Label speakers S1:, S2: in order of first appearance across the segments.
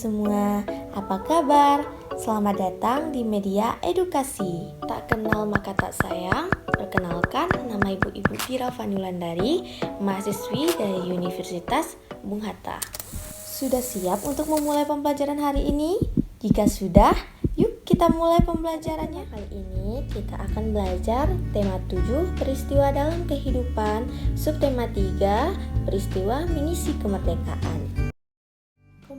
S1: semua, apa kabar? Selamat datang di media edukasi. Tak kenal maka tak sayang. Perkenalkan, nama Ibu Fira Vanulandari, mahasiswi dari Universitas Bung Hatta. Sudah siap untuk memulai pembelajaran hari ini? Jika sudah, yuk kita mulai pembelajarannya. Kali ini kita akan belajar tema 7 peristiwa dalam kehidupan, subtema 3 peristiwa mengisi kemerdekaan.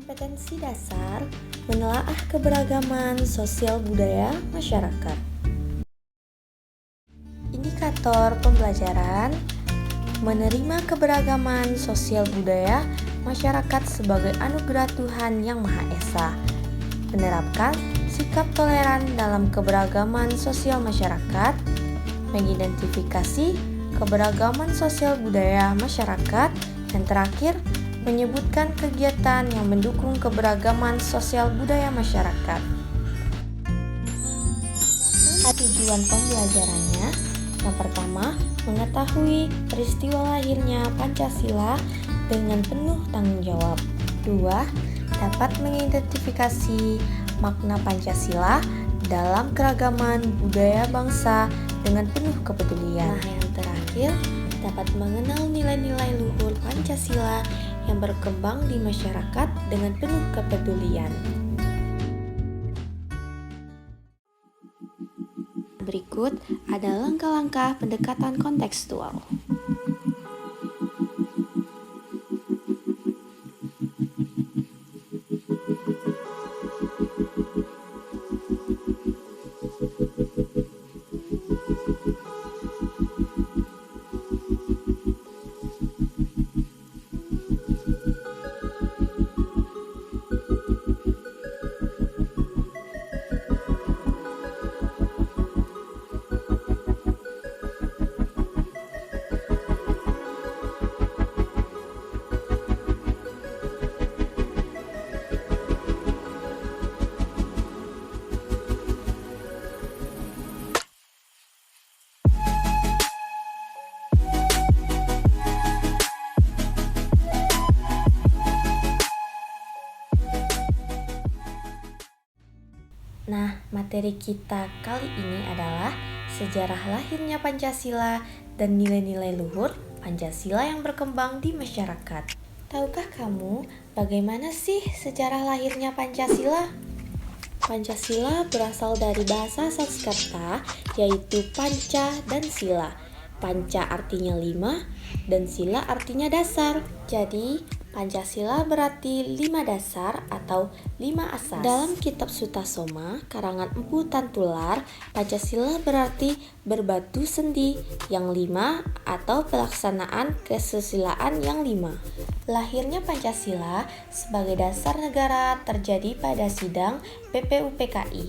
S1: Kompetensi dasar menelaah keberagaman sosial budaya masyarakat. Indikator pembelajaran menerima keberagaman sosial budaya masyarakat sebagai anugerah Tuhan Yang Maha Esa. Menerapkan sikap toleran dalam keberagaman sosial masyarakat. Mengidentifikasi keberagaman sosial budaya masyarakat. Yang terakhir, menyebutkan kegiatan yang mendukung keberagaman sosial budaya masyarakat. Tujuan pembelajarannya, yang pertama, mengetahui peristiwa lahirnya Pancasila dengan penuh tanggung jawab. 2. Dapat mengidentifikasi makna Pancasila dalam keragaman budaya bangsa dengan penuh kepedulian. Nah, yang terakhir, dapat mengenal nilai-nilai luhur Pancasila yang berkembang di masyarakat dengan penuh kepedulian. Berikut ada langkah-langkah pendekatan kontekstual. Nah, materi kita kali ini adalah sejarah lahirnya Pancasila dan nilai-nilai luhur Pancasila yang berkembang di masyarakat. Tahukah kamu bagaimana sih sejarah lahirnya Pancasila? Pancasila berasal dari bahasa Sanskerta, yaitu panca dan sila. Panca artinya 5 dan sila artinya dasar. Jadi, Pancasila berarti 5 dasar atau 5 asas. Dalam kitab Sutasoma, karangan Empu Tantular, Pancasila berarti berbatu sendi yang 5 atau pelaksanaan kesusilaan yang 5. Lahirnya Pancasila sebagai dasar negara terjadi pada sidang PPUPKI.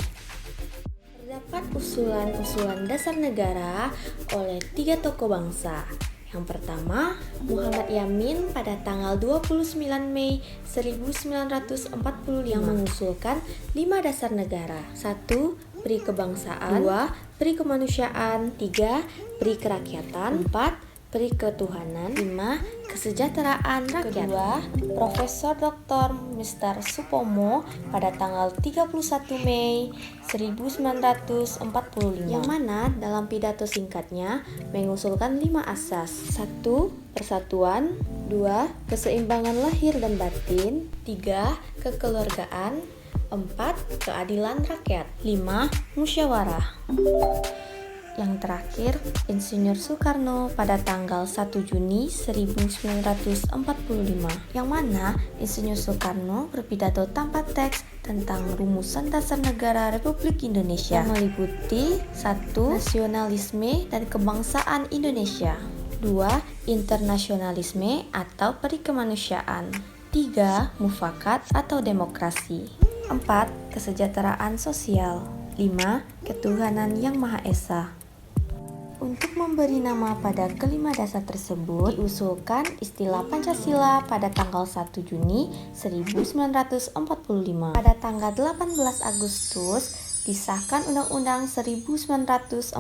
S1: Terdapat usulan-usulan dasar negara oleh 3 tokoh bangsa. Yang pertama, Muhammad Yamin pada tanggal 29 Mei 1945 yang mengusulkan 5 dasar negara. 1. Peri kebangsaan. 2. Peri kemanusiaan. 3. Peri kerakyatan. 4. Peri ketuhanan. 5. Kesejahteraan rakyat. Kedua, Profesor Dr. Mr. Supomo pada tanggal 31 Mei 1945 yang mana dalam pidato singkatnya mengusulkan 5 asas. 1. Persatuan. 2. Keseimbangan lahir dan batin. 3. Kekeluargaan. 4. Keadilan rakyat. 5. Musyawarah. Yang terakhir, Insinyur Soekarno pada tanggal 1 Juni 1945, yang mana Insinyur Soekarno berpidato tanpa teks tentang rumusan dasar negara Republik Indonesia yang meliputi 1. Nasionalisme dan kebangsaan Indonesia. 2. Internasionalisme atau peri kemanusiaan. 3. Mufakat atau demokrasi. 4. Kesejahteraan sosial. 5. Ketuhanan Yang Maha Esa. Untuk memberi nama pada kelima dasar tersebut, diusulkan istilah Pancasila pada tanggal 1 Juni 1945. Pada tanggal 18 Agustus, disahkan Undang-Undang 1945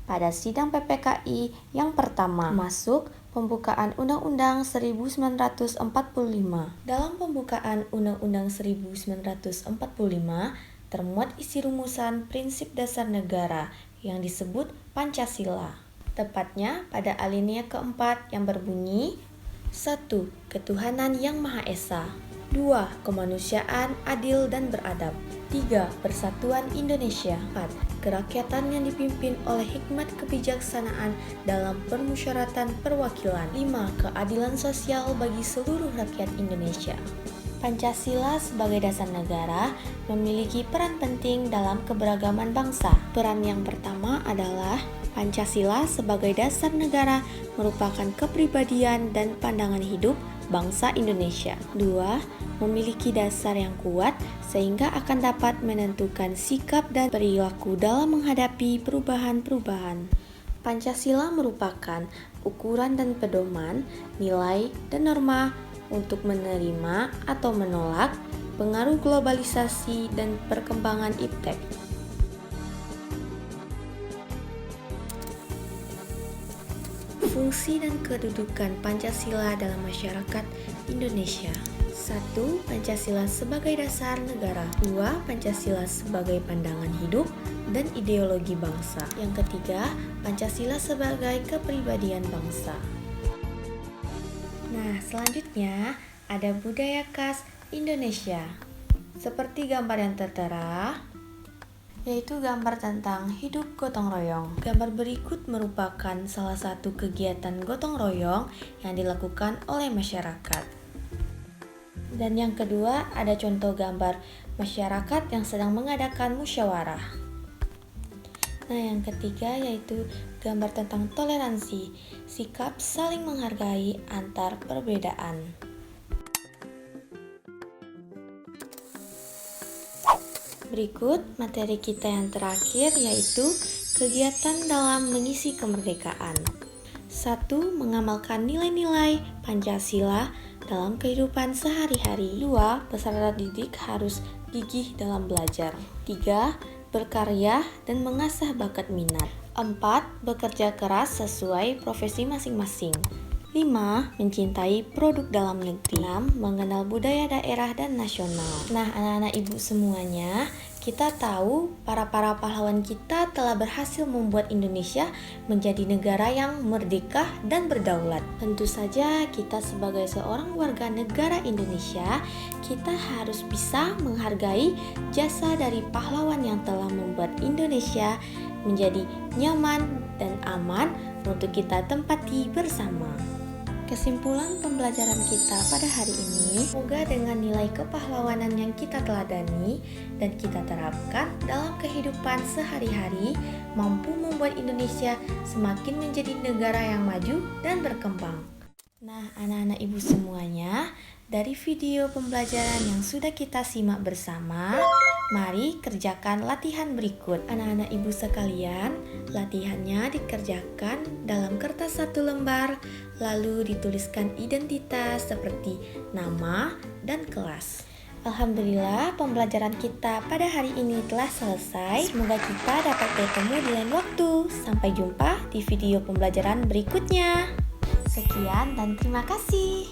S1: pada sidang PPKI yang pertama, masuk Pembukaan Undang-Undang 1945. Dalam pembukaan Undang-Undang 1945 termuat isi rumusan prinsip dasar negara yang disebut Pancasila. Tepatnya pada alinea keempat yang berbunyi 1. Ketuhanan yang Maha Esa. 2. Kemanusiaan adil dan beradab. 3. Persatuan Indonesia. 4. Kerakyatan yang dipimpin oleh hikmat kebijaksanaan dalam permusyawaratan perwakilan. 5. Keadilan sosial bagi seluruh rakyat Indonesia. Pancasila sebagai dasar negara memiliki peran penting dalam keberagaman bangsa. Peran yang pertama adalah Pancasila sebagai dasar negara merupakan kepribadian dan pandangan hidup bangsa Indonesia. 2. Memiliki dasar yang kuat sehingga akan dapat menentukan sikap dan perilaku dalam menghadapi perubahan-perubahan. Pancasila merupakan ukuran dan pedoman, nilai dan norma untuk menerima atau menolak pengaruh globalisasi dan perkembangan iptek. Fungsi dan kedudukan Pancasila dalam masyarakat Indonesia. 1. Pancasila sebagai dasar negara. 2. Pancasila sebagai pandangan hidup dan ideologi bangsa. Yang ketiga, Pancasila sebagai kepribadian bangsa. Nah, selanjutnya ada budaya khas Indonesia. Seperti gambar yang tertera, yaitu gambar tentang hidup gotong royong. Gambar berikut merupakan salah satu kegiatan gotong royong yang dilakukan oleh masyarakat. Dan yang kedua, ada contoh gambar masyarakat yang sedang mengadakan musyawarah. Nah, yang ketiga yaitu gambar tentang toleransi, sikap saling menghargai antar perbedaan. Berikut materi kita yang terakhir yaitu kegiatan dalam mengisi kemerdekaan. 1. Mengamalkan nilai-nilai Pancasila dalam kehidupan sehari-hari. 2. Peserta didik harus gigih dalam belajar. 3. Berkarya dan mengasah bakat minat. 4. Bekerja keras sesuai profesi masing-masing. 5. Mencintai produk dalam negeri. 6. Mengenal budaya daerah dan nasional. Nah, anak-anak ibu semuanya, kita tahu para pahlawan kita telah berhasil membuat Indonesia menjadi negara yang merdeka dan berdaulat. Tentu saja kita sebagai seorang warga negara Indonesia, kita harus bisa menghargai jasa dari pahlawan yang telah membuat Indonesia menjadi nyaman dan aman untuk kita tempati bersama. Kesimpulan pembelajaran kita pada hari ini, semoga dengan nilai kepahlawanan yang kita teladani dan kita terapkan dalam kehidupan sehari-hari mampu membuat Indonesia semakin menjadi negara yang maju dan berkembang. Nah, anak-anak ibu semuanya, dari video pembelajaran yang sudah kita simak bersama, mari kerjakan latihan berikut. Anak-anak ibu sekalian, latihannya dikerjakan dalam kertas 1 lembar, lalu dituliskan identitas seperti nama dan kelas. Alhamdulillah, pembelajaran kita pada hari ini telah selesai. Semoga kita dapat bertemu di lain waktu. Sampai jumpa di video pembelajaran berikutnya. Sekian dan terima kasih.